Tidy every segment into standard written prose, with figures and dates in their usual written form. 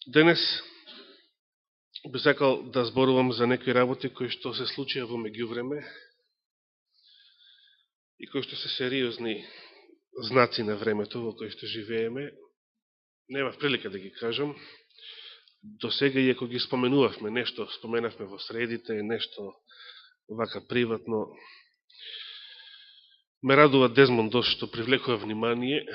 Денес би сакал да зборувам за некои работи кои што се случија во меѓувреме и кои што се сериозни знаци на времето во кој што живееме. Немав прилика да ги кажам. До сега, иако ги споменувавме, нешто споменавме во средите, нешто вака приватно. Ме радува Дезмонд Дош што привлекува внимание.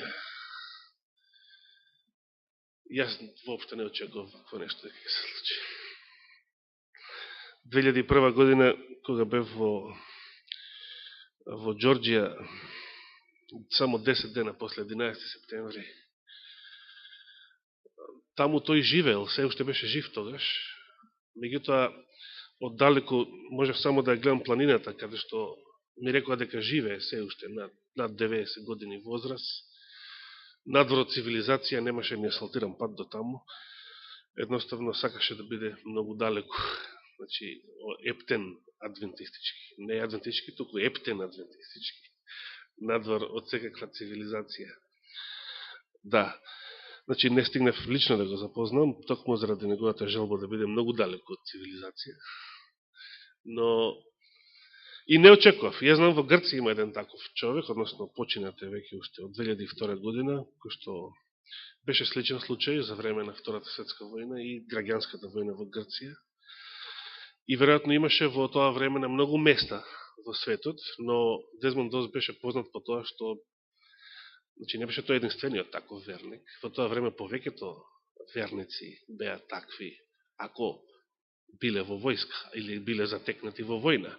Јас воопшто не очекував вакво нешто да се случи. 2001 година, кога бев во Џорџија, само 10 дена после 11 септември, таму тој живеел, се уште беше жив тогаш. Меѓутоа, оддалеку можев само да гледам планината, каде што ми рекоа дека живее се уште над 90 години возраст. Надвор од цивилизација, немаше ни асфалтиран пат до таму. Едноставно сакаше да биде многу далеку. Значи, ептен адвентистички. Не адвентистички, туку ептен адвентистички. Надвор од секаква цивилизација. Да. Значи, не стигнав лично да го запознам, токму заради неговата желба да биде многу далеку од цивилизација. Но и не очекував. Јас знам, во Грција има еден таков човек, односно починате веќе уште од 2002 година, кој што беше сличен случај за време на Втората светска војна и граѓанската војна во Грција. И веројатно имаше во тоа време на многу места во светот, но Дезмонд Дош беше познат по тоа што, значи, не беше тој единствениот таков верник. Во тоа време повеќето верници беа такви, ако биле во војска или биле затекнати во војна.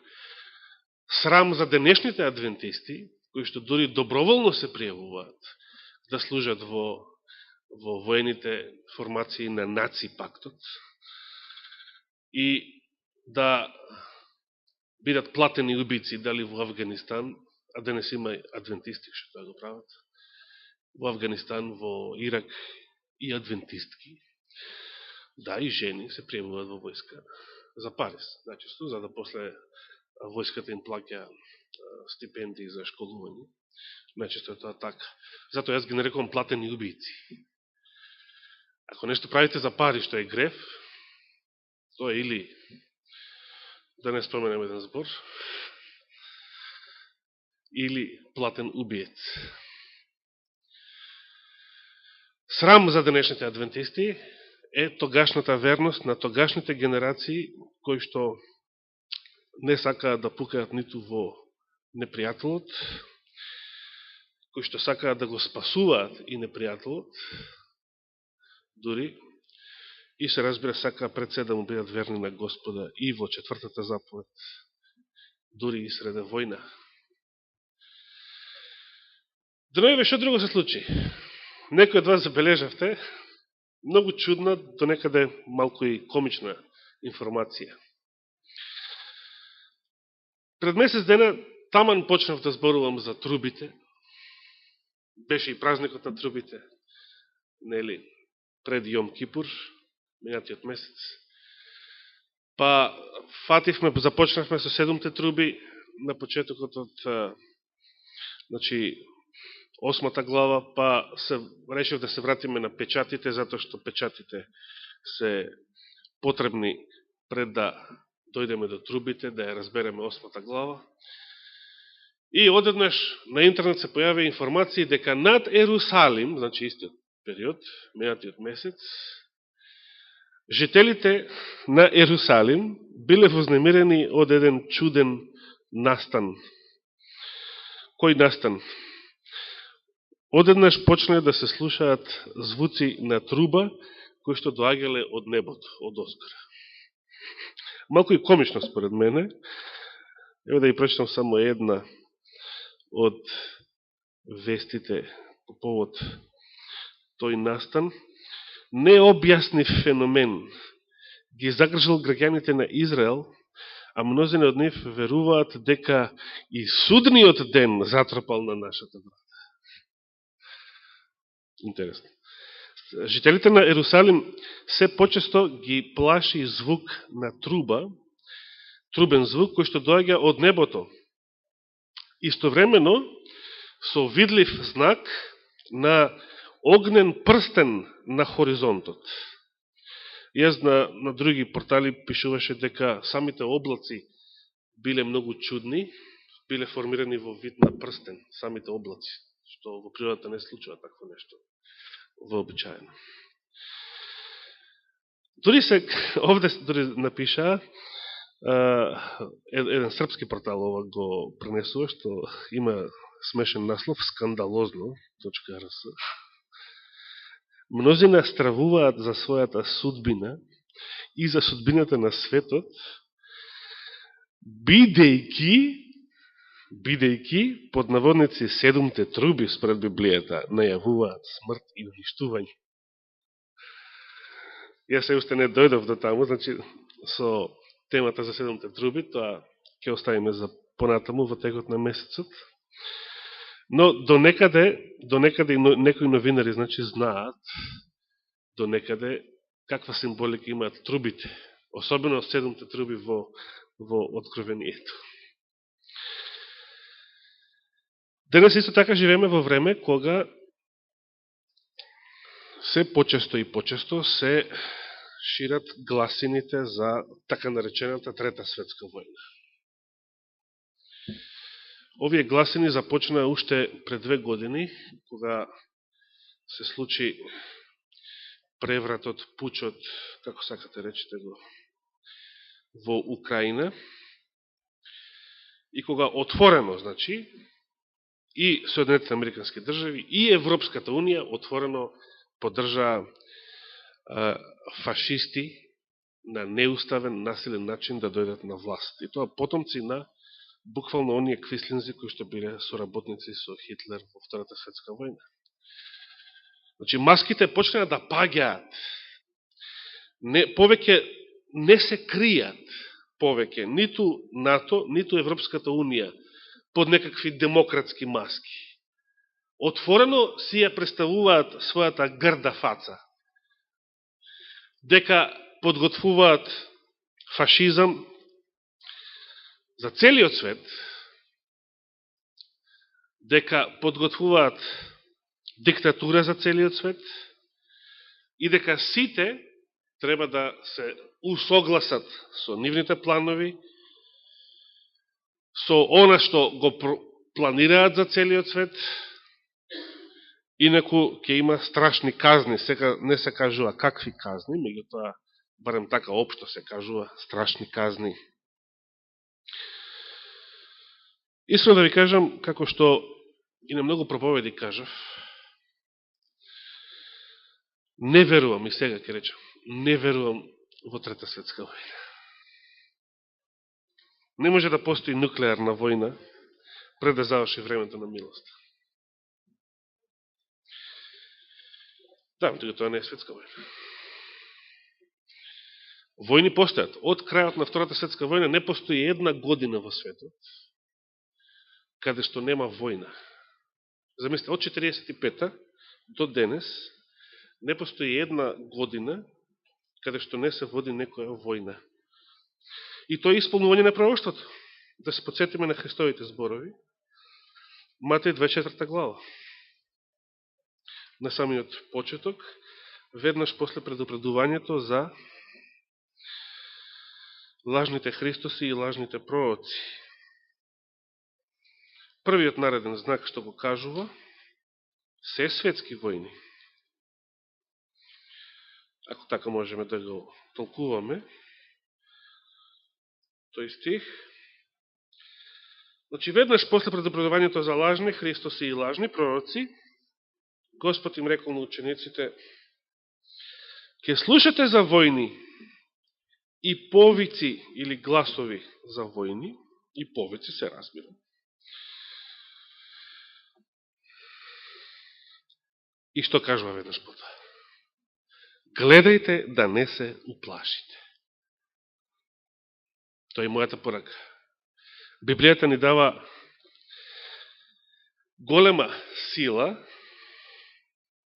Срам за денешните адвентисти, кои што дури доброволно се пријавуваат да служат во воените формации на наци пактот и да бидат платени убици, дали во Афганистан, а денес има адвентисти што тоа го прават, во Афганистан, во Ирак и адвентистки, да, и жени се пријавуваат во војска за пари, значи, за да после војската им плаќа стипендии за школување. Најчесто е тоа така. Затоа јас ги нарекувам платени убијци. Ако нешто правите за пари што е греф, тоа е или, да не споменем еден збор, или платен убиец. Срам за денешните адвентисти е тогашната верност на тогашните генерации кои што не сакаат да пукаат ниту во непријателот, кои што сакаат да го спасуваат и непријателот, дури, и се разбира сакаат пред се да му бидат верни на Господа и во четвртата заповед, дури и среде војна. Денојве што друго се случи? Некој од вас забележавте многу чудна, до некаде малку и комична информација. Пред месец дена таман почнав да зборувам за трубите. Беше и празникот на трубите, нели, пред Јом Кипур, минатиот месец. Па фативме, започнавме со 7 труби на почетокот од, значи, 8 глава, па решив да се вратиме на печатите, затоа што печатите се потребни пред да дојдеме до трубите, да ја разбереме 8 глава. И одеднаш на интернет се појави информации дека над Ерусалим, значи истиот период, минатиот месец, жителите на Ерусалим биле вознемирени од еден чуден настан. Кој настан? Одеднаш почнале да се слушаат звуци на труба, кои што доаѓале од небото, од озгора. Малку и комично според мене. Ево да ја прочитам само една од вестите по повод тој настан. Необјаснив феномен ги загржал граѓаните на Израел, а мнозини од нив веруваат дека и судниот ден затрпал на нашата брата. Интересно. Жителите на Ерусалим се почесто ги плаши звук на труба, трубен звук кој што доаѓа од небото. Истовремено со видлив знак на огнен прстен на хоризонтот. Јас на други портали пишуваше дека самите облаци биле многу чудни, биле формирани во вид на прстен, самите облаци, што во природата не случува такво нешто вообичаено. Овде напиша, еден српски портал ова го пренесува, што има смешен наслов, skandalozno.rs. Мнозина стравуваат за својата судбина и за судбината на светот, бидејќи под наводници седумте труби според Библијата најавуваат смрт и уништување. Јас се уште не дојдов до таму, значи со темата за седумте труби, тоа ќе оставиме за понатаму во текот на месецот. Но до некаде и некои новинари значи знаат до некаде каква символика имаат трубите, особено седумте труби во Откровението. Денес исто така живееме во време кога се почесто и почесто се шират гласините за така наречената Трета светска војна. Овие гласини започнаа уште пред 2 години, кога се случи превратот, пучот, како сакате речете го, во Украина, и кога отворено, значи, и Соединетите Американски држави, и Европската Унија отворено поддржаа фашисти на неуставен, насилен начин да дојдат на власт. И тоа потомци на буквално оние квислинзи кои што биле соработници со Хитлер во Втората светска војна. Значи, маските почнаа да паѓаат. Повеќе не се кријат повеќе ниту НАТО, ниту Европската Унија под некакви демократски маски. Отворено си ја представуваат својата грда фаца. Дека подготвуваат фашизам за целиот свет, дека подготвуваат диктатура за целиот свет и дека сите треба да се усогласат со нивните планови, со она што го планираат за целиот свет, инаку ќе има страшни казни. Сега не се кажува какви казни, меѓутоа барем така општо се кажува страшни казни. Искрено да ви кажам, како што и на многу проповеди кажав, не верувам, и сега ќе речам, не верувам во Трета светска војна. Не може да постои нуклеарна војна пред да заврши времето на милост. Да, тоа не е светска војна. Војни постојат. Од крајот на Втората светска војна не постои една година во светот каде што нема војна. Замислите, од 45-та до денес не постои една година каде што не се води некоја војна. И тоа е исполнување на пророштвото. Да се подсетиме на Христовите зборови. Матеј 24 глава. На самиот почеток, веднаш после предупредувањето за лажните Христоси и лажните пророци. Првиот нареден знак што го кажува, се светски војни. Ако така можеме да го толкуваме, тој стих. Значи, веднаш после предупредувањето за лажни Христоси и лажни пророци, Господ им рекол на учениците: ќе слушате за војни и повици или гласови за војни, и повици се разбира. И што кажува веднаш по тоа? Гледајте да не се уплашите. Тоа е мојата порака. Библијата ни дава голема сила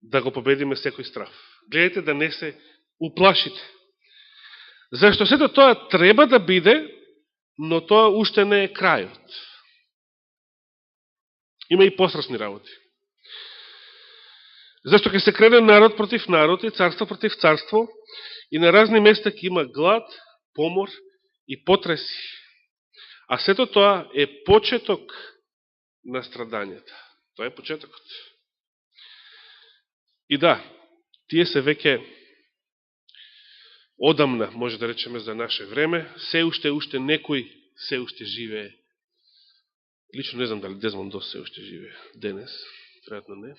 да го победиме секој страв. Гледајте да не се уплашите. Зашто сето тоа треба да биде, но тоа уште не е крајот. Има и пострашни работи. Зашто ќе се крене народ против народ и царство против царство и на разни места ќе има глад, помор и потреси. А сето тоа е почеток на страдањата. Тоа е почетокот. И да, тие се веќе одамна, може да речеме за наше време, се уште некој се уште живее. Лично не знам дали Дезмонд Дос се уште живее денес, веројатно не.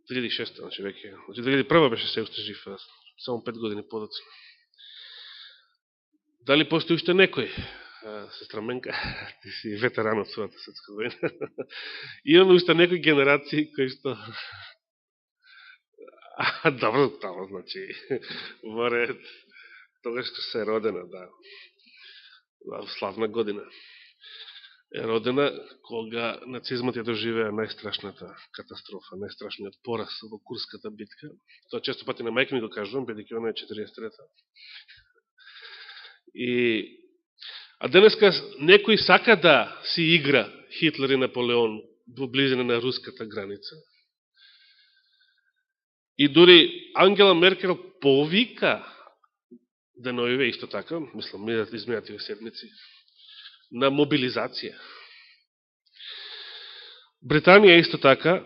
2006, значи веќе. 2001 беше се уште жив, само 5 години подоцна. Дали постои уште некој? Сестра Менка, ти си ветеран од својата светска војна. Имаме уште некои генерации кои што... Добро, тоа значи, море, тогаш што се родена, да, славна година. Е родена кога нацизмот ја доживеа најстрашната катастрофа, најстрашниот пораз во Курската битка. Тоа често пати на мајка ми го кажувам, бидејќи она е 43-та. А денеска некој сака да си игра Хитлер и Наполеон во близина на руската граница. И дури Ангела Меркел повика деновиве исто така, мислам, изминативе седмици, на мобилизација. Британија исто така,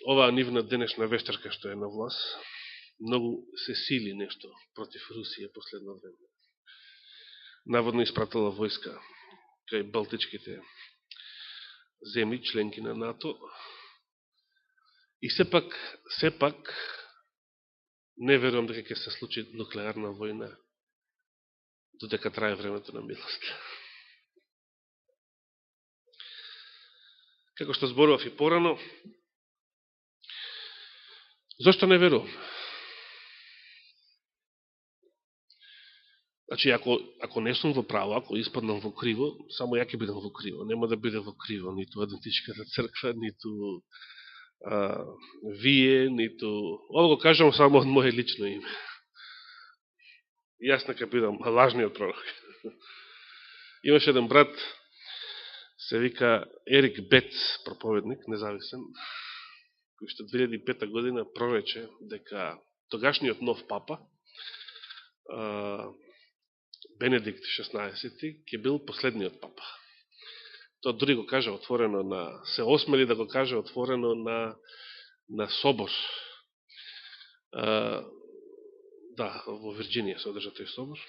оваа нивна денешна вештарка што е на власт, многу се сили нешто против Русија последно време. Наводно испратила војска кај балтичките земји, членки на НАТО. И сепак не верувам дека ќе се случи нуклеарна војна додека трае времето на милост. Како што зборував и порано, зошто не верувам? Значи, ако не сум во право, ако испаднам во криво, само ја ќе бидам во криво. Нема да биде во криво ниту Адвентичката црква, ниту вие, ниту... Ово го кажам само од моје лично име. Јас нека бидам лажниот пророк. Имаше еден брат, се вика Ерик Бец, проповедник, независен, кој што 2005 година прорече дека тогашниот нов папа, Бенедикт XVI, ќе бил последниот папа. Тоа дори го каже отворено се осмели да го каже отворено на собор. Да, во Вирджинија се одржа тој собор.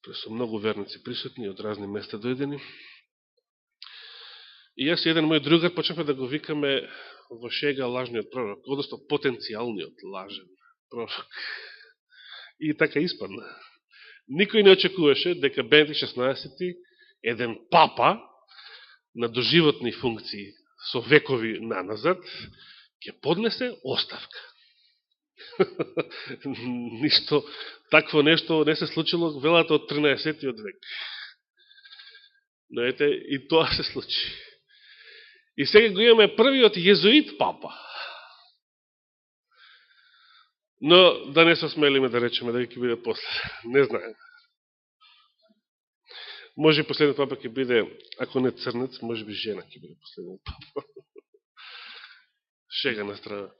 Со многу верници присутни од разни места дојдени. И јас и еден мој другар почнавме да го викаме во шега лажниот пророк, одnosno потенцијалниот лажен пророк. И така испадна. Никој не очекуваше дека Бенедикт XVI, еден папа на доживотни функции со векови наназад, ќе поднесе оставка. Ништо, такво нешто не се случило велата од 13. век. Но ете, и тоа се случи. И сега го имаме првиот језуит папа. Но да не се смелиме да речеме дека ќе биде после. Не знаем. Може и последниот папа ќе биде, ако не црнец, може би жена ќе биде последниот папа. Шега на страна.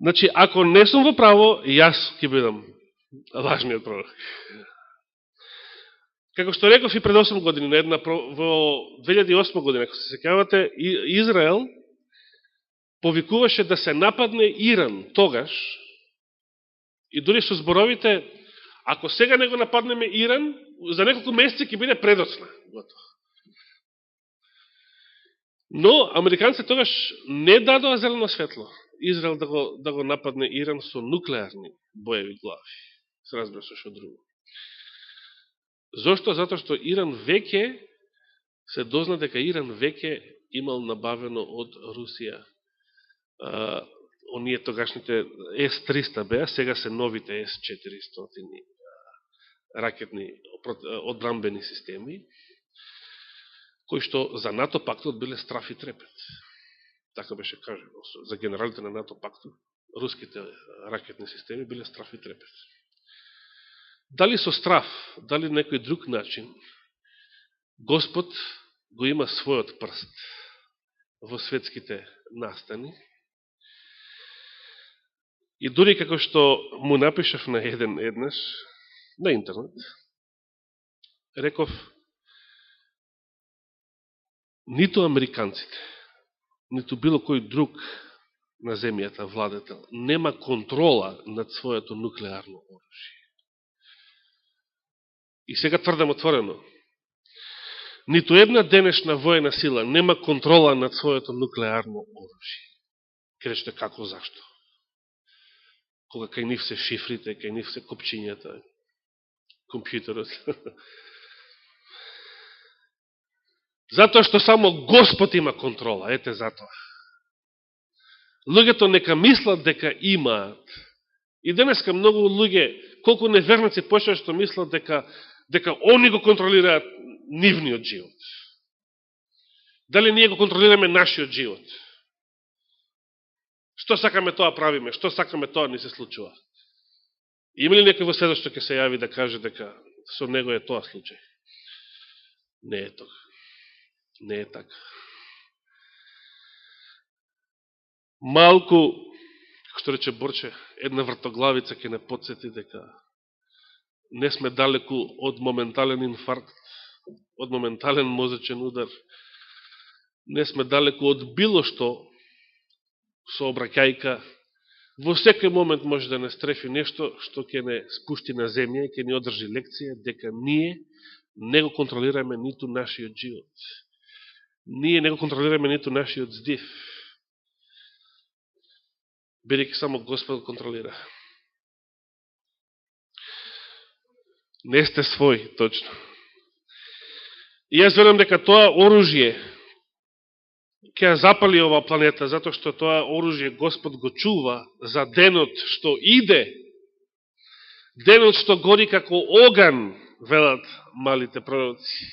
Значи, ако не сум во право, јас ќе бидам лажниот пророк. Како што реков и пред 8 години, во 2008 година, ако се сеќавате, Израел повикуваше да се нападне Иран тогаш, и дори со зборовите, ако сега не го нападнеме Иран, за неколку месеци ќе биде предоцна. Но американците тогаш не дадоа зелено светло Израел да го нападне Иран со нуклеарни боеви глави. Се разбира со шо друго. Зошто? Затоа што Иран веќе, се дозна дека Иран веќе имал набавено од Русија оние тогашните С-300 беа, сега се новите С-400 ракетни одбранбени системи, кои што за НАТО пактот биле страф и трепет. Така беше кажено. За генералите на НАТО пактот, руските ракетни системи биле страф и трепет. Дали со страф, дали некој друг начин, Господ го има својот прст во светските настани. И дури како што му напишав на еднаш, на интернет, реков, ниту американците, ниту било кој друг на земјата владетел нема контрола над своето нуклеарно оружје. И сега тврдам отворено, ниту една денешна воена сила нема контрола над своето нуклеарно оружје. Кречете како, зашто? Кога кај нив се шифрите, кај нив се копчињата, компјутерот. Затоа што само Господ има контрола, ете затоа. Луѓето нека мислат дека имаат. И денеска многу луѓе, колку неверници почнат што мислат дека они го контролираат нивниот живот. Дали ние го контролираме нашиот живот? Што сакаме тоа правиме, што сакаме тоа ни се случува. Има ли некој во следот што ќе се јави да каже дека со него е тоа случај? Не е тоа. Не е така. Малку, како што рече Борче, една вртоглавица ќе не подсети дека не сме далеку од моментален инфаркт, од моментален мозечен удар, не сме далеку од било што сообраќајка. Во секој момент може да не стрефи нешто што ќе не спушти на земја и ќе ни одржи лекција дека ние не го контролираме ниту нашиот живот. Ние не го контролираме ниту нашиот здив. Бидејќи само Господ го контролира. Не сте свој, точно. И јас верувам дека тоа оружје ќе ја запали оваа планета, затоа што тоа оружје Господ го чува за денот што иде, денот што гори како оган, велат малите пророци.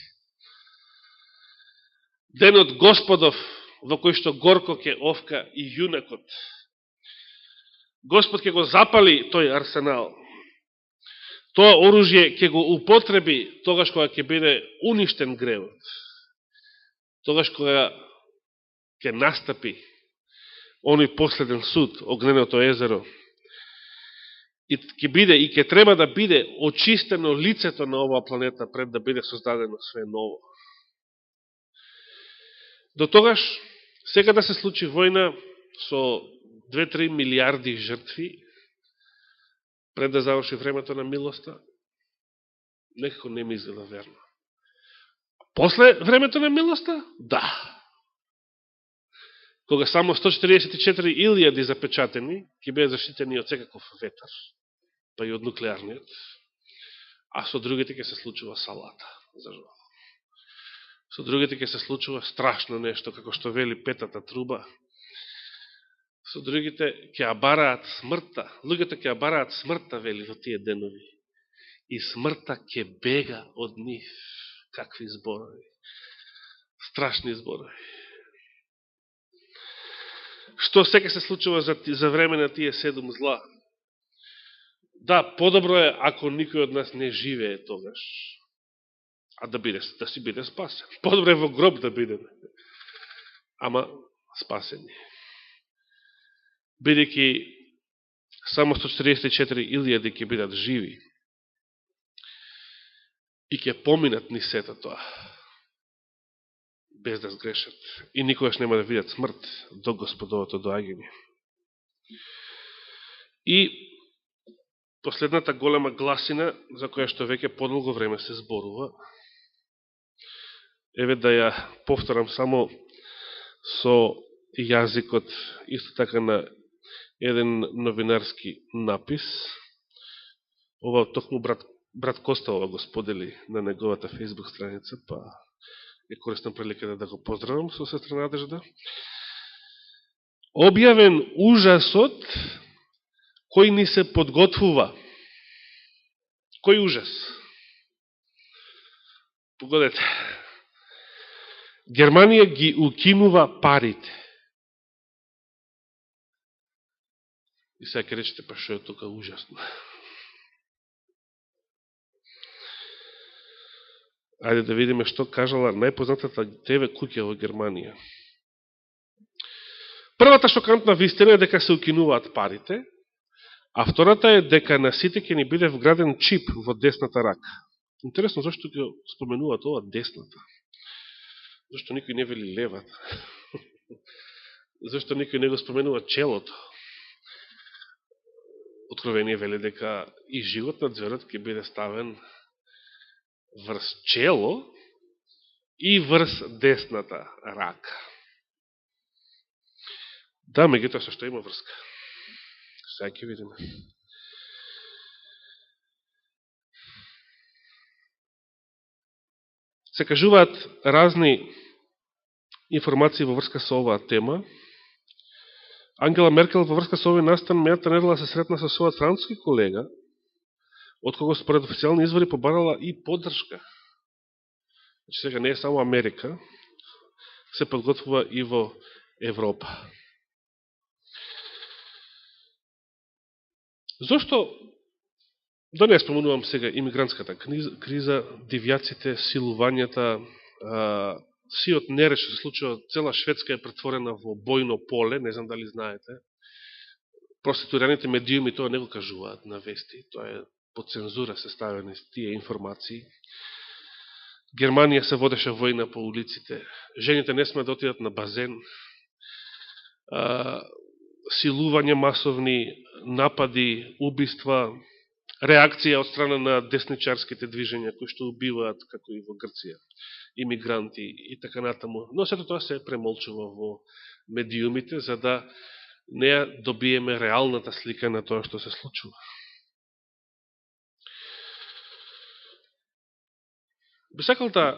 Денот Господов, во кој што горко ќе овка и јунакот. Господ ќе го запали тој арсенал. Тоа оружје ќе го употреби тогаш кога ќе биде уништен гревот. Тогаш кога ќе настапи оној последен суд, огненото езеро, и ќе биде и ќе треба да биде очистено лицето на оваа планета пред да биде создадено све ново. До тогаш, сега да се случи војна со 2-3 милиарди жртви, пред да заврши времето на милоста, некако не ми изгледа верно. После времето на милоста? Да. Кога само 144 илјади запечатени, ќе бидат заштитени од секаков ветар, па и од нуклеарниот, а со другите ќе се случува салата, за жал. Со другите ќе се случува страшно нешто, како што вели петата труба. Со другите ќе ја бараат смртта. Луѓето ќе ја бараат смртта, вели, во тие денови. И смртта ќе бега од нив. Какви зборови. Страшни зборови. Што сега се случува за време на тие 7 зла? Да, подобро е ако никој од нас не живее тогаш, а да си биде спасен. Подобро е во гроб да бидеме, ама спасени. Бидејќи само 144 илјади ќе бидат живи и ќе поминат ни сета тоа, без да сгрешат. И никогаш нема да видат смрт до Господовото доаѓање. И последната голема гласина, за која што веќе подолго време се зборува, еве да ја повторам само со јазикот, исто така на еден новинарски напис. Ова токму брат Косталова го сподели на неговата фейсбук страница, па е користна прилика да го поздравам со сестра Надежда. Објавен ужасот кој ни се подготвува. Кој ужас? Погодете. Германија ги укинува парите. И сега ќе речете, па шо е тука ужасно? Ајде да видиме што кажала најпознатата ТВ куќа во Германија. Првата шокантна вистина е дека се укинуваат парите, а втората е дека на сите ќе ни биде вграден чип во десната рака. Интересно, зашто ќе споменуваат ова десната? Зашто никој не вели левата? Зашто никој не го споменува челото? Откровение вели дека и живот на зверот ќе биде ставен врз чело и врз десната рака. Да, меѓутоа со што има врска? Сега ќе видиме. Се кажуваат разни информации во врска со оваа тема. Ангела Меркел во врска со овој настан мејата недела се сретна со својот француски колега, од кого според официјални извори побарала и поддршка. Значи сега не е само Америка, се подготвува и во Европа. Зошто, да не споменувам сега имигрантската криза, дивјаците, силувањата, сиот нереш се случува, цела Шведска е претворена во бојно поле, не знам дали знаете. Проституираните медиуми тоа не го кажуваат на вести, тоа е по цензура се ставени тие информации. Германија се водеше војна по улиците, жените не сме да отидат на базен, силување масовни, напади, убиства, реакција од страна на десничарските движења кои што убиваат, како и во Грција, имигранти и така натаму. Но сето тоа се премолчува во медиумите, за да не добиеме реалната слика на тоа што се случува. Би сакал да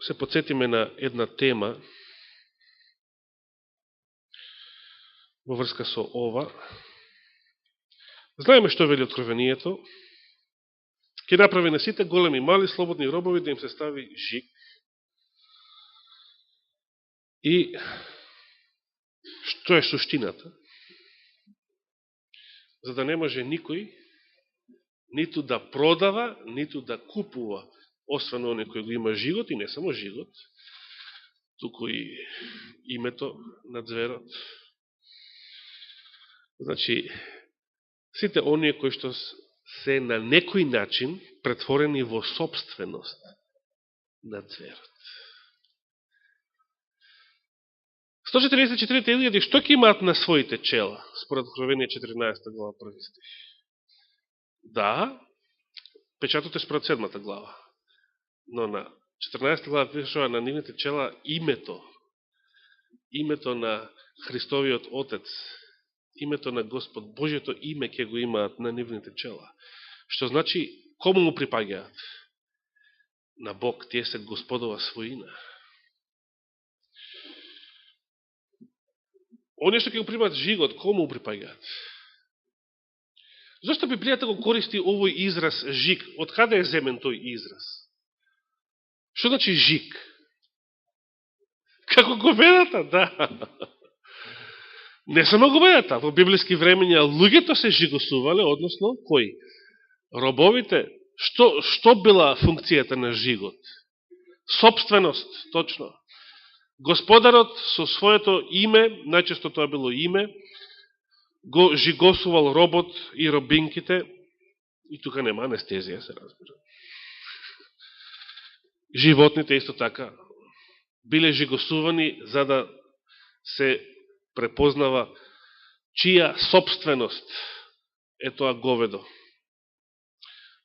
се подсетиме на една тема во врска со ова. Знаеме што вели откровението. Ќе направи на сите големи, мали, слободни робови да им се стави жик. И што е суштината? За да не може никој ниту да продава, ниту да купува, освен оној кој го има жигот, и не само жигот, туку и името на зверот. Значи, сите оние кои што се на некој начин претворени во собственост на зверот. 144.000 што ќе имаат на своите чела, според Откровение 14 глава 1 стих? Да, печатот е според 7 глава. Но на 14 глава пишува на нивните чела името на Христовиот Отец, името на Господ, Божието име ќе го имаат на нивните чела. Што значи, кому му припаѓаат? На Бог, тие се Господова своина. Оние што ќе го примат жигот, кому му припаѓаат? Зошто Библијата го користи овој израз жиг? Од каде е земен тој израз? Што значи жиг? Како говедата, да. Не само говедата. Во библиски времења луѓето се жигосувале, односно, кои? Робовите. Што била функцијата на жигот? Собственост, точно. Господарот со своето име, најчесто тоа било име, го жигосувал робот и робинките, и тука нема анестезија, се разбира. Животните исто така биле жигосувани за да се препознава чија собственост е тоа говедо.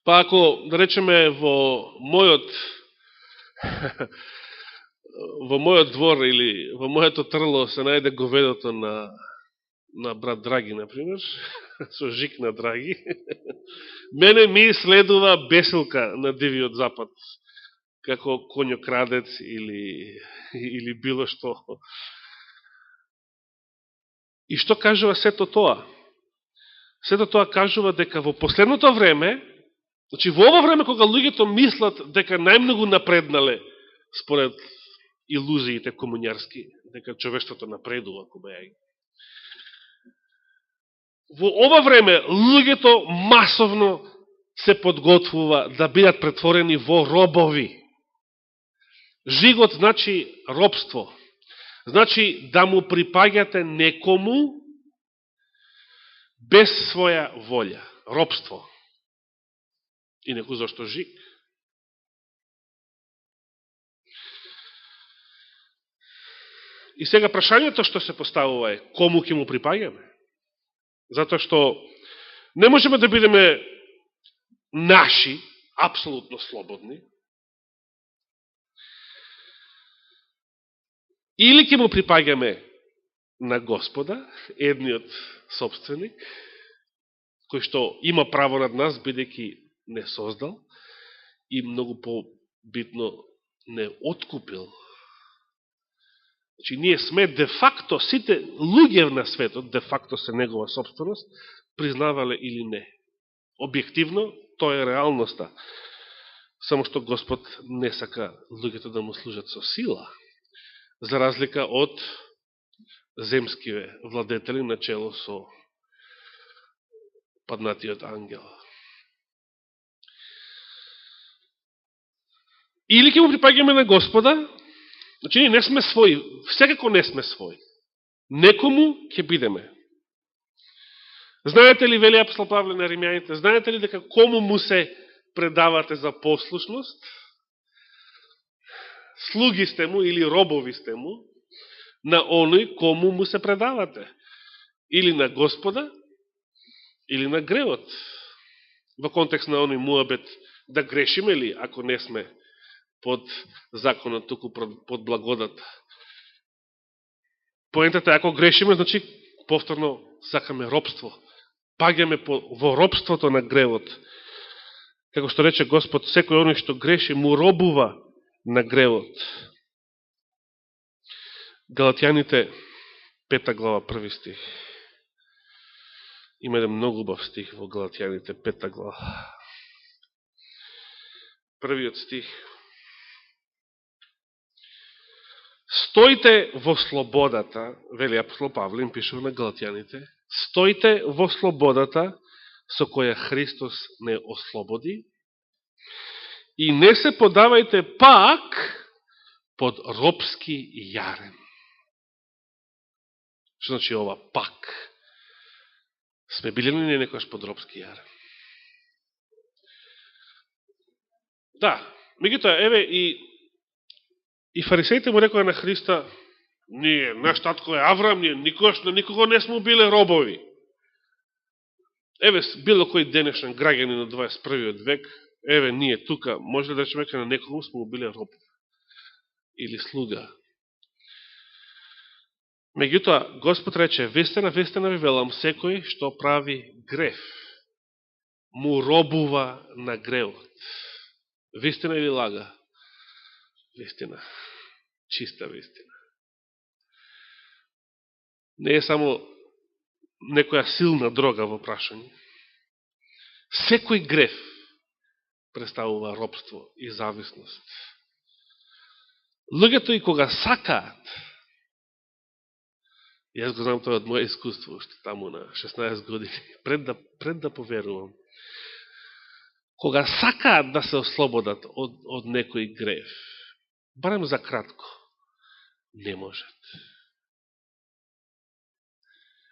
Па ако, да речеме, во мојот двор или во моето трло се најде говедото на брат Драги, например, со жик на Драги, мене ми следува бесилка на Дивиот Запад, како конјокрадец или било што. И што кажува сето тоа? Сето тоа кажува дека во последното време, значи во ова време кога луѓето мислат дека најмногу напреднале според илузиите комуњарски, дека човештвото напредува, кобејаги. Во ова време луѓето масовно се подготвува да бидат претворени во робови. Жигот значи робство. Значи, да му припаѓате некому без своја волја. Робство. И некој зашто жик. И сега прашањето што се поставува е, кому ќе му припаѓаме? Затоа што не можеме да бидеме наши, апсолутно слободни, или ќе му припаѓаме на Господа, едниот собственик, кој што има право над нас, бидејќи не создал и многу побитно не откупил. Значи, ние сме де-факто, сите луѓе на светот, де-факто се негова собственост, признавале или не. Објективно, тоа е реалноста. Само што Господ не сака луѓето да му служат со сила, за разлика од земскиве владетели начело со паднатиот ангел. Или ќе му припаѓаме на Господа, значи ние не сме своји, секако не сме своји. Некому ќе бидеме. Знаете ли, вели апостол Павле на Римјаните, знаете ли дека кому му се предавате за послушност? Слуги сте му или робови сте му на оној кому му се предавате. Или на Господа, или на гревот. Во контекст на оној муабет, да грешиме ли ако не сме под законот, туку под благодата. Поентата е, ако грешиме, значи повторно сакаме робство. Паѓаме во робството на гревот. Како што рече Господ, секој оној што греши, му робува на гревот. Галатјаните, 5 глава, 1 стих. Има еден многу убав стих во Галатјаните, 5 глава. Првиот стих. Стоите во слободата, вели апостол Павле, им пишува на Галатјаните, стоите во слободата со која Христос не ослободи и не се подавајте пак под робски јарем. Што значи ова пак? Сме били ли не некојаш под робски јарем? Да, меѓутоа, еве и фарисеите му рекоа на Христа, ние, наш татко е Аврам, ние никош на никого не сме биле робови. Еве, било кој денешен граѓанин од 21. век, еве, ние тука, може да речеме на некого сме биле роб или слуга. Меѓутоа, Господ рече, вистина ви велам, секој што прави греф, му робува на гревот. Вистина или лага? Вистина. Чиста вистина. Не е само некоја силна дрога во прашање. Секој греф представува робство и зависност. Луѓето и кога сакаат, јас го знам тоа од моје искуство, уште таму на 16 години, пред да поверувам, кога сакаат да се ослободат од некој греф, барем за кратко, не можат.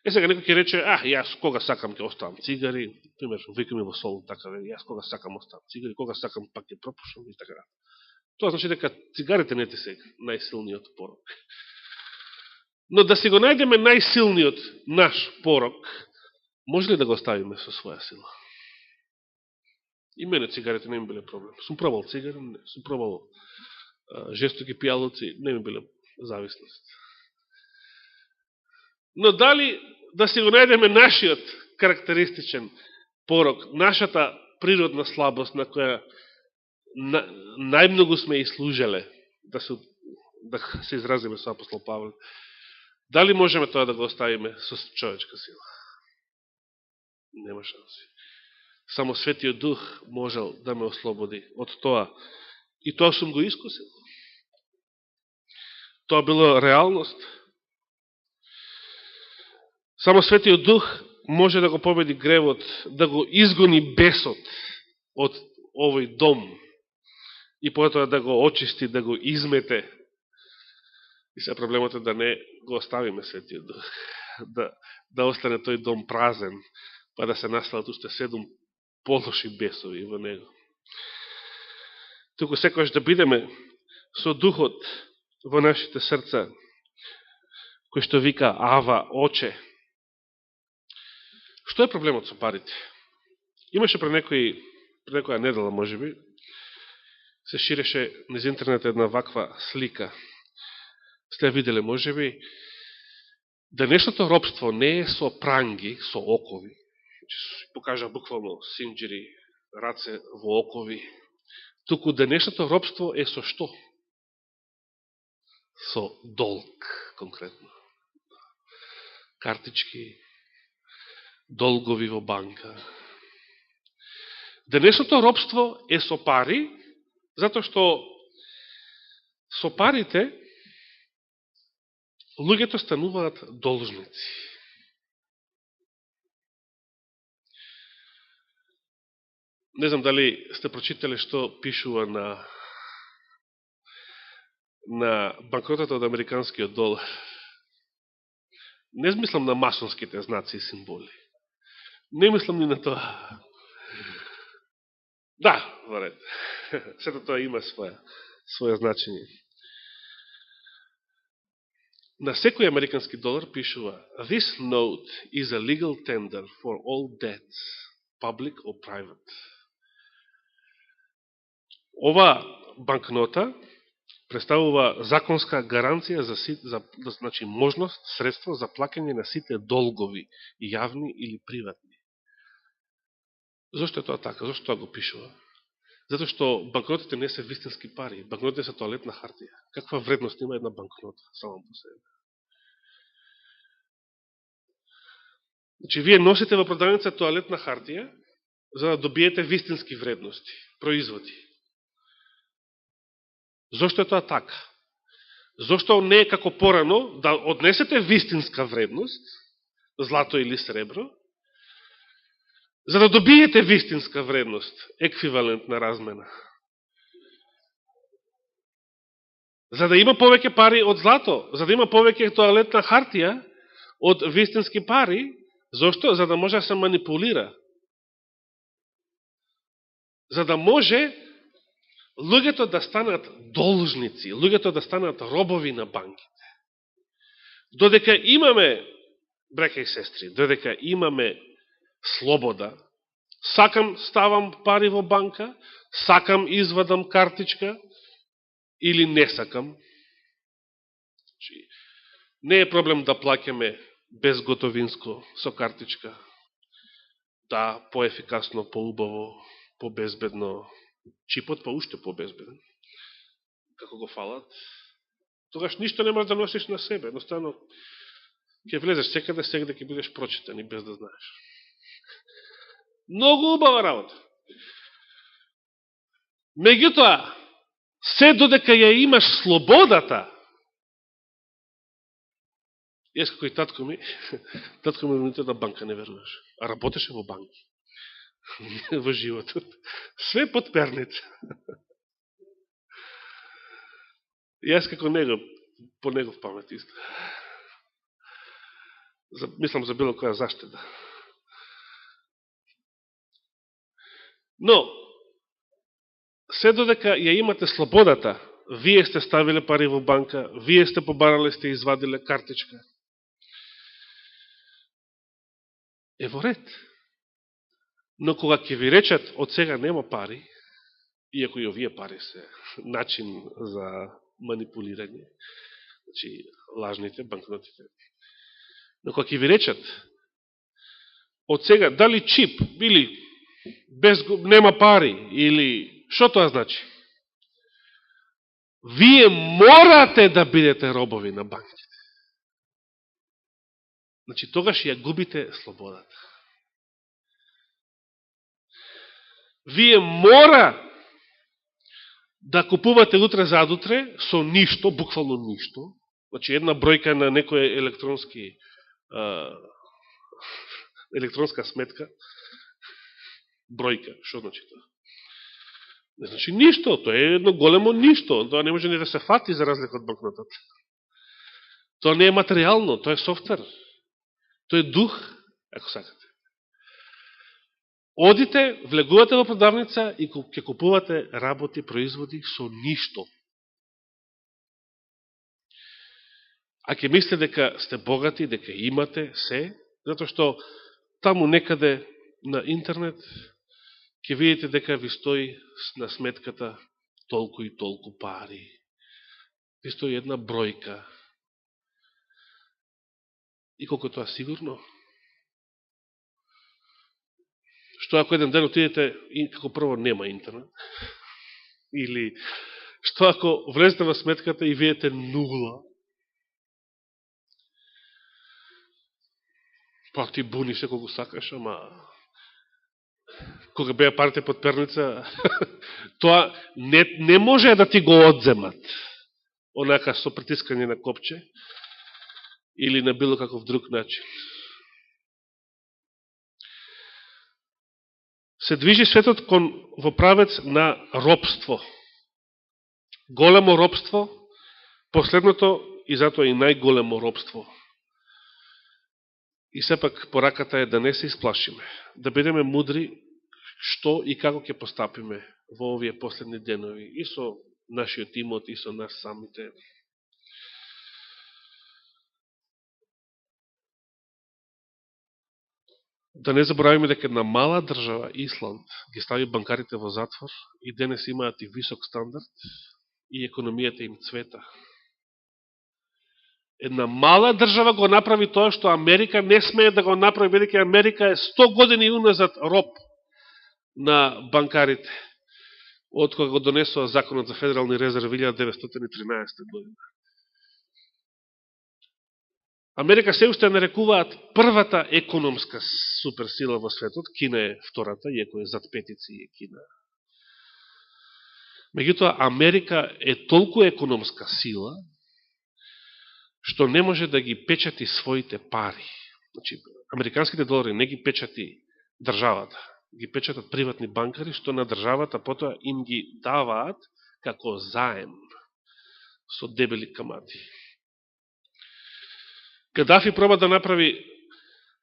Сега некој ќе рече, јас кога сакам ќе оставам цигари, пример, викаме во Солун, така, јас кога сакам оставам цигари, кога сакам пак ќе пропушам и така. Тоа значи дека цигарите не ти се најсилниот порок. Но да си го најдеме најсилниот наш порок, може ли да го оставиме со своја сила? И мене цигарите не ми биле проблем. Сум пробал цигари, сум пробал жестоки пијалоци, не ми биле зависност. Но дали да си го најдеме нашиот карактеристичен порок, нашата природна слабост на која најмногу сме и служеле, да се изразиме со апостол Павле, дали можеме тоа да го оставиме со човечка сила? Нема шанси. Само Светиот Дух можел да ме ослободи од тоа. И тоа сум го искусил. Тоа било реалност. Само Светиот Дух може да го победи гревот, да го изгони бесот од овој дом и потоа да го очисти, да го измете. И се проблемот е да не го оставиме Светиот Дух, да остане тој дом празен, па да се настават уште 7 полоши бесови во него. Туку секојаш да бидеме со Духот во нашите срца, кој што вика Ава, Оче. Што е проблемот со парите? Имаше пред некоја недела, можеби, се ширеше низ интернет една ваква слика. Сте ја виделе, можеби, денешното робство не е со пранги, со окови. Покажа буквално синџири, раце во окови. Туку денешното робство е со што? Со долг, конкретно. Картички, долгови во банка. Денешното робство е со пари, затоа што со парите луѓето стануваат должници. Не знам дали сте прочитале што пишува на банкнотата од американскиот долар. Не мислам на масонските знаци и символи. Не мислам ни на тоа. Да, во ред. Сето тоа има своја значење. На секој американски долар пишува "This note is a legal tender for all debts, public or private." Ова банкнота представува законска гаранција значи можност, средство за плаќање на сите долгови, јавни или приватни. Зошто е тоа така? Зошто тоа го пишува? Зато што банкнотите не се вистински пари, банкнотите се тоалетна хартија. Каква вредност има една банкнота само по себе? Значи, вие носите во продавница тоалетна хартија за да добиете вистински вредности, производи. Зошто е тоа така? Зошто не е како порано да однесете вистинска вредност, злато или сребро, за да добиете вистинска вредност, еквивалентна размена. За да има повеќе пари од злато, за да има повеќе тоалетна хартија од вистински пари, зошто? За да може да се манипулира. За да може луѓето да станат должници, луѓето да станат робови на банките. Додека имаме, браќа и сестри, додека имаме слобода, сакам ставам пари во банка, сакам извадам картичка или не сакам. Не е проблем да плаќаме безготовинско со картичка. Да, поефикасно, поубаво, побезбедно. Чипот па уште побезбеден. Како го фалат. Тогаш ништо не можеш да носиш на себе. Едноставно, ќе влезеш секаде, секаде ќе бидеш прочитан и без да знаеш. Многу убава работа. Меѓутоа, се додека ја имаш слободата, јас како и татко ми на банка не веруваш, а работеше во банки. Во животот. Све под перница. Јас како него, по негов памет исто. Мислам за било која заштеда. Но, се додека ја имате слободата, вие сте ставиле пари во банка, вие сте побарале, сте извадиле картичка. Е во ред. Но кога ќе ви речат од сега нема пари, иако и овие пари се начин за манипулирање, значи лажните, банкнотите, но кога ќе ви речат од сега дали чип, или нема пари, или што тоа значи? Вие морате да бидете робови на банките. Значи тогаш ја губите слободата. Вие мора да купувате утре задутре со ништо, буквално ништо, значи една бројка на некој електронска сметка, бројка, што значи тоа? Не значи ништо, тоа е едно големо ништо, тоа не може ни да се фати за разлика од банкнотата. Тоа не е материјално, тоа е софтвер. Тоа е дух, ако сакате. Одите, влегувате во продавница и ќе купувате работи, производи со ништо. А ќе мислите дека сте богати, дека имате се, затоа што таму некаде на интернет ќе видите дека ви стои на сметката толку и толку пари. Ви стои една бројка. И колко тоа сигурно? Што ако еден ден отидете и како прво нема интернет? Или што ако влезете во сметката и видите нула? Па ти буни се колку сакаш, ама кога беа парите под перница, тоа не може да ти го одземат. Онака со притискање на копче или на било каков друг начин. Се движи светот во правец на робство. Големо робство, последното и затоа и најголемо робство. И сепак пораката е да не се исплашиме, да бидеме мудри што и како ќе постапиме во овие последни денови и со нашиот имот и со нас самите. Да не заборавиме дека една мала држава, Исланд, ги стави банкарите во затвор и денес имаат и висок стандард и економијата им цвета. Една мала држава го направи тоа што Америка не смее да го направи, бидејќи Америка е 100 години уназад роб на банкарите, од кога го донесува Законот за федерални резерви 1913 година. Америка се уште нарекуваат првата економска суперсила во светот, Кина е втората, иако е зад петици е Кина. Меѓутоа, Америка е толку економска сила, што не може да ги печати своите пари. Значи, американските долари не ги печати државата, ги печатат приватни банкари, што на државата потоа им ги даваат како заем со дебели камати. Кадафи проба да направи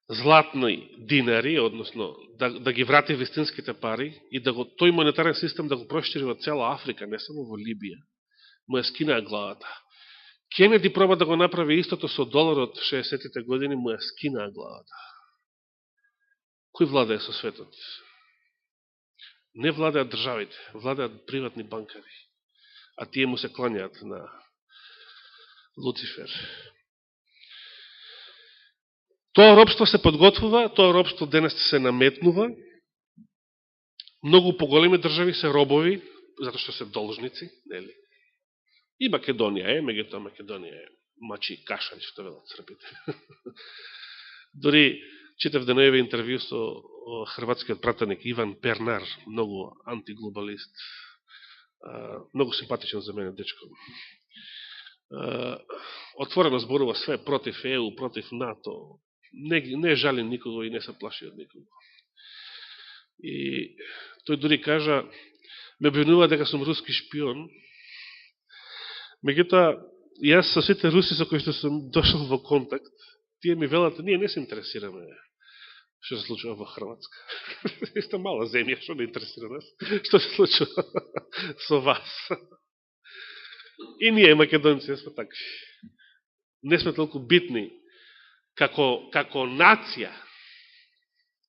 златни динари, односно да ги врати вистинските пари и да го тој монетарен систем да го прошири во цела Африка, не само во Либија. Му ја скинаа главата. Кенеди проба да го направи истото со доларот 60-тите години, му ја скинаа главата. Кој владее со светот? Не владеат државите, владеат приватни банкари. А тие му се кланjaат на Луцифер. Тоа робство се подготвува, тоа робство денес се наметнува. Многу поголеми држави се робови, затоа што се должници, нели? И Македонија е, меѓутоа Македонија е мачи и кашари, што велат српите. Дори читав деноеве интервју со хрватскиот пратеник Иван Пернар, многу антиглобалист, многу симпатичен за мене дечко. Отворено зборува све против ЕУ, против НАТО, не жали никого и не се плаши од никого. И тој дури кажа, ме обвинува дека сум руски шпион. Меѓутоа, јас со сите руси со кои што сум дошол во контакт, тие ми велат, ние не се интересираме што се случува во Хрватска. Исто мала земја, што не интересира нас, што се случува со вас. И ние, македонци, сме такви. Не сме толку битни како нација.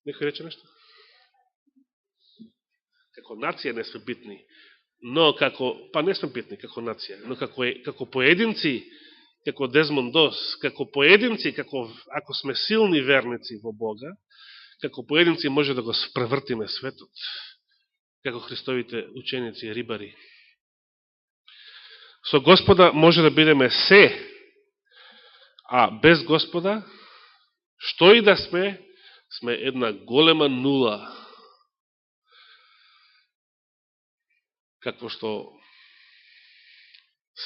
Некој рече нешто? Како нација не сме битни. Но па не сме битни како нација, но како поединци, како Дезмонд Дос, како поединци, ако сме силни верници во Бога, како поединци може да го превртиме светот, како Христовите ученици и рибари. Со Господа може да бидеме се, а без Господа, што и да сме една голема нула. Какво што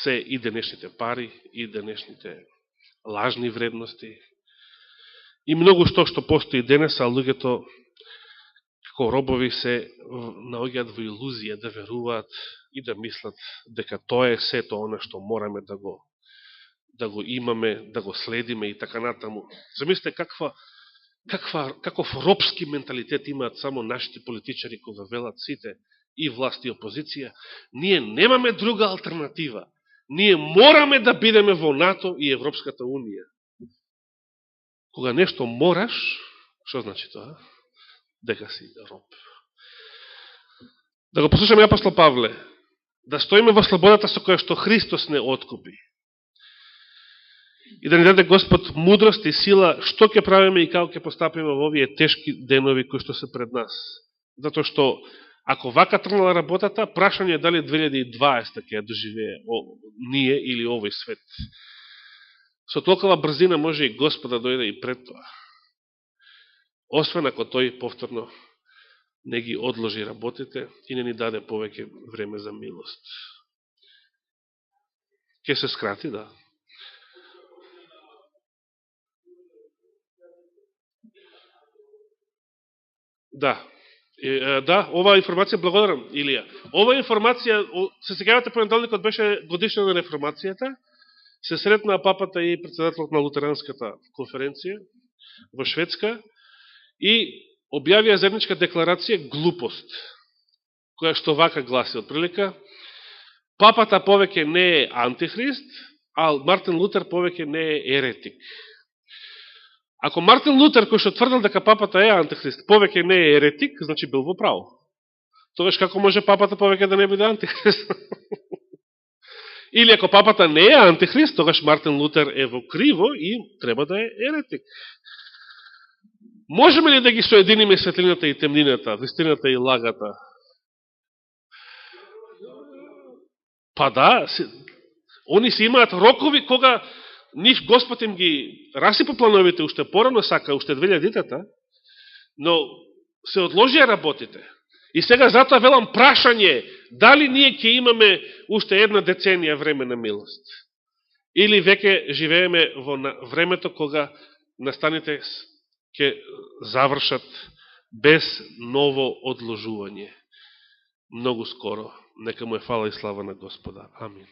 се и денешните пари, и денешните лажни вредности, и многу што постои денес, а луѓето како робови се наоѓаат во илузија да веруваат и да мислат дека тоа е сето она што мораме да го имаме, да го следиме и така натаму. Замислите каков робски менталитет имаат само нашите политичари кога велат сите и власт и опозиција. Ние немаме друга алтернатива. Ние мораме да бидеме во НАТО и Европската Унија. Кога нешто мораш, што значи тоа? Дека си роб. Да го послушаме апостол Павле. Да стоиме во слободата со која што Христос не откупи. И да ни даде Господ мудрост и сила што ќе правиме и како ќе постапиме во овие тешки денови кои што се пред нас. Затоа што ако вака тргнала работата, прашање е дали 2020 ќе ја доживее ние или овој свет. Со толкова брзина може и Господ да дојде и пред тоа. Освен ако тој повторно не ги одложи работите и не ни даде повеќе време за милост. Ке се скрати, да. Да, оваа информација, благодарам, Илија. Оваа информација, се сеќавате, понеделникот беше годишна на реформацијата, се сретнаа папата и председателот на Лутеранската конференција во Шведска и објавија заедничка декларација глупост, која што вака гласи отприлика: папата повеќе не е антихрист, а Мартин Лутер повеќе не е еретик. Ако Мартин Лутер, кој што тврдил дека папата е антихрист, повеќе не е еретик, значи бил во право. Тогаш како може папата повеќе да не биде антихрист? Или ако папата не е антихрист, тогаш Мартин Лутер е во криво и треба да е еретик. Можеме ли да ги соединиме светлината и темнината, вистината и лагата? Па да, они си имаат рокови кога нив Господ им ги расипа плановите уште порано сака, уште 2000-тата, но се одложија работите. И сега затоа велам прашање, дали ние ќе имаме уште една деценија време на милост? Или веќе живееме во времето кога настаните ќе завршат без ново одложување. Многу скоро. Нека му е фала и слава на Господа. Амин.